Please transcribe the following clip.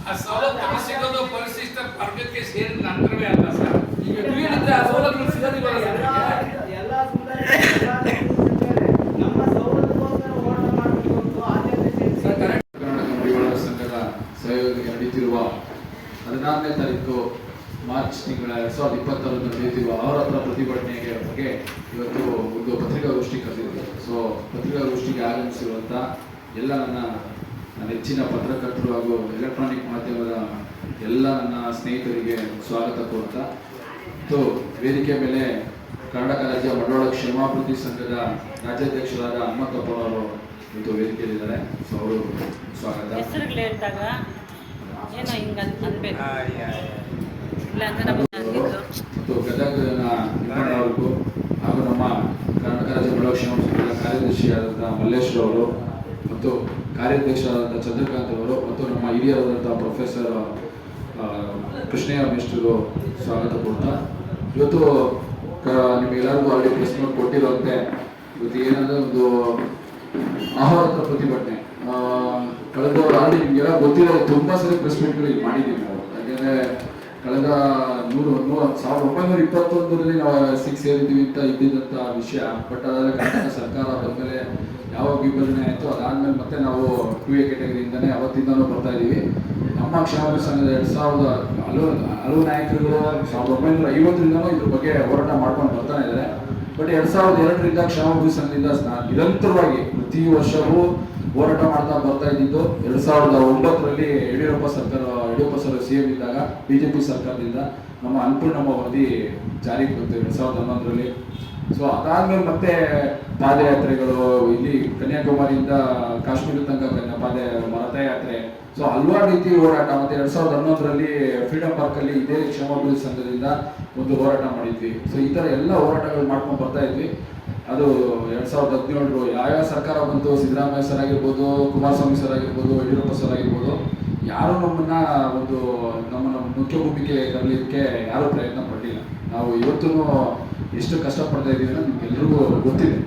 ಆ ಸವಲತ್ತು ಸಿಗೋದು ಪರಿಶಿಷ್ಟ ವರ್ಗಕ್ಕೆ ಸೇರಿದ ನಂತರವೇ ಅಲ್ಲ ಸರ್. ಈಗ ಹೇಳಿದ್ರೆ ಆ ಸವಲತ್ತು ಸಿಗೋದಿಲ್ಲ ಸರ್. ಎಲ್ಲ ನಮ್ಮ ಸವಲತ್ತುಗೋಸ್ಕರ ಹೋರಾಟ ಮಾಡಬೇಕು ಆದ್ಯತೆ ಕರ್ನಾಟಕ ಮಡಿವಾಳ ಸಂಘದ ಸಹಯೋಗಕ್ಕೆ ನಡೀತಿರುವ 14ನೇ ತಾರೀಕು ಮಾರ್ಚ್ ತಿಂಗಳ 2020 ನಡೆಯುತ್ತಿರುವ ಅವರ ಪ್ರತಿಭಟನೆಗೆ ಬಗ್ಗೆ ಇವತ್ತು ಒಂದು ಪತ್ರಿಕಾಗೋಷ್ಠಿ ಕರೆದಿದೆ. ಸೊ ಪತ್ರಿಕಾಗೋಷ್ಠಿಗೆ ಆಗಮಿಸಿರುವಂಥ ಎಲ್ಲ ನನ್ನ ನೆಚ್ಚಿನ ಪತ್ರಕರ್ತರು ಹಾಗೂ ಎಲೆಕ್ಟ್ರಾನಿಕ್ ಮಾಧ್ಯಮದ ಎಲ್ಲ ನನ್ನ ಸ್ನೇಹಿತರಿಗೆ ಸ್ವಾಗತ ಕೋರ್ತಾ ಮತ್ತು ವೇದಿಕೆ ಮೇಲೆ ಕರ್ನಾಟಕ ರಾಜ್ಯ ಮಡಿವಾಳ ಕ್ಷೇಮಾಭಿವೃದ್ಧಿ ಸಂಘದ ರಾಜ್ಯಾಧ್ಯಕ್ಷರಾದ ಹನುಮಂತಪ್ಪನವರು ಇವತ್ತು ವೇದಿಕೆಯಲ್ಲಿದ್ದಾರೆ. ಸೊ ಅವರು ಸ್ವಾಗತ. ಹೆಸರುಗಳು ಹೇಳಿದಾಗ ಏನೋ ಹಿಂಗೆ ಅನ್ಬೇಕು ಇಲ್ಲ ಅಂದ್ರೆ ನಮಗೆ ಮತ್ತು ಗದಗನ ನಿಮ್ಮಣ್ಣವ್ರಿಗೂ ಹಾಗೂ ನಮ್ಮ ಕರ್ನಾಟಕ ರಾಜ್ಯ ಮಡಿವಾಳ ಕ್ಷೇಮಾಭಿವೃದ್ಧಿ ಸಂಘದ ಕಾರ್ಯದರ್ಶಿಯಾದಂಥ ಮಲ್ಲೇಶ್ವರ ಅವರು ಮತ್ತು ಕಾರ್ಯಾಧ್ಯಕ್ಷರಾದಂಥ ಚಂದ್ರಕಾಂತ್ ಅವರು ಮತ್ತು ನಮ್ಮ ಹಿರಿಯರಾದಂಥ ಪ್ರೊಫೆಸರ್ ಕೃಷ್ಣಯ್ಯ ಮೇಷ್ಟ್ರು ಸ್ವಾಗತ ಕೊಡ್ತಾ ಇವತ್ತು ನಿಮಗೆಲ್ಲರಿಗೂ ಆಲ್ರೆಡಿ ಪ್ರೆಸ್ ನೋಟ್ ಕೊಟ್ಟಿರುವಂತೆ ಇವತ್ತು ಏನಂದ್ರೆ ಒಂದು ಆಹೋರಾತ್ರ ಪ್ರತಿಭಟನೆ ಕಳೆದ ಆಲ್ರೆಡಿ ನಿಮಗೆಲ್ಲ ಗೊತ್ತಿರೋ ತುಂಬ ಸರಿ ಪ್ರೆಸ್ ಮೀಟ್ಗಳು ಮಾಡಿದ್ದೀವಿ ನಾವು. ಯಾಕೆಂದರೆ ಕಳೆದ 1921ರಲ್ಲಿ ನಾವು ಸಿಕ್ಸ್ ಸೇರಿದ್ದೀವಿ ಅಂತ ಇದ್ದಿದ್ದಂಥ ವಿಷಯ. ಬಟ್ ಅದಾದರೆ ಕರ್ನಾಟಕ ಸರ್ಕಾರ ಬಂದಮೇಲೆ ಯಾವಾಗ ವಿಭಜನೆ ಆಯಿತು ಅದಾದಮೇಲೆ ಮತ್ತೆ ನಾವು 2A ಕ್ಯಾಟಗರಿಯಿಂದನೇ ಅವತ್ತಿಂದನೂ ಬರ್ತಾ ಇದ್ದೀವಿ. ನಮ್ಮ ಕ್ಷೇಮಾಭಿವೃದ್ಧಿ ಸಂಘದ 2000 ಹಲವು ನಾಯಕರುಗಳು 1950ರಿಂದನೂ ಇದ್ರ ಬಗ್ಗೆ ಹೋರಾಟ ಮಾಡ್ಕೊಂಡು ಬರ್ತಾನೆ ಇದ್ದಾರೆ. ಬಟ್ 2002ರಿಂದ ಕ್ಷೇಮಾಭಿವೃದ್ಧಿ ಸಂಘದಿಂದ ನಿರಂತರವಾಗಿ ಪ್ರತಿ ವರ್ಷವೂ ಹೋರಾಟ ಮಾಡ್ತಾ ಬರ್ತಾ ಇದ್ದಿದ್ದು 2009ರಲ್ಲಿ ಯಡಿಯೂರಪ್ಪ ಸರ್ CM ಇದ್ದಾಗ BJP ಸರ್ಕಾರದಿಂದ ನಮ್ಮ ಅನ್ನಪೂರ್ಣಮ್ಮ ವರದಿ ಜಾರಿಗೆ ಬಂತು 2011ರಲ್ಲಿ. ಸೊ ಅದಾದ್ಮೇಲೆ ಮತ್ತೆ ಪಾದಯಾತ್ರೆಗಳು ಇಲ್ಲಿ ಕನ್ಯಾಕುಮಾರಿಯಿಂದ ಕಾಶ್ಮೀರ ತನಕ ರಥಯಾತ್ರೆ. ಸೊ ಹಲವಾರು ರೀತಿ ಹೋರಾಟ. ಮತ್ತೆ 2011ರಲ್ಲಿ ಫ್ರೀಡಂ ಪಾರ್ಕಲ್ಲಿ ಇದೇ ಕ್ಷೇಮಾಭಿವೃದ್ಧಿ ಸಂಘದಿಂದ ಒಂದು ಹೋರಾಟ ಮಾಡಿದ್ವಿ. ಸೊ ಈ ಥರ ಎಲ್ಲ ಹೋರಾಟಗಳು ಮಾಡ್ಕೊಂಡು ಬರ್ತಾ ಇದ್ವಿ. ಅದು 2017 ಯಾವ್ಯಾವ ಸರ್ಕಾರ ಬಂತು, ಸಿದ್ದರಾಮಯ್ಯ ಸರ್ ಆಗಿರ್ಬೋದು, ಕುಮಾರಸ್ವಾಮಿ ಸರ್ ಆಗಿರ್ಬೋದು, ಯಡಿಯೂರಪ್ಪ ಸರ್ ಆಗಿರ್ಬೋದು, ಯಾರು ನಮ್ಮನ್ನು ಮುಖ್ಯ ಭೂಮಿಕೆ ತರಲಿಕ್ಕೆ ಯಾರೂ ಪ್ರಯತ್ನ ಪಡಲಿಲ್ಲ. ನಾವು ಇವತ್ತೂ ಎಷ್ಟು ಕಷ್ಟಪಡ್ತಾ ಇದ್ದೀವಿ ಅನ್ನೋದು ನಿಮ್ಗೆಲ್ರಿಗೂ ಗೊತ್ತಿದೆ.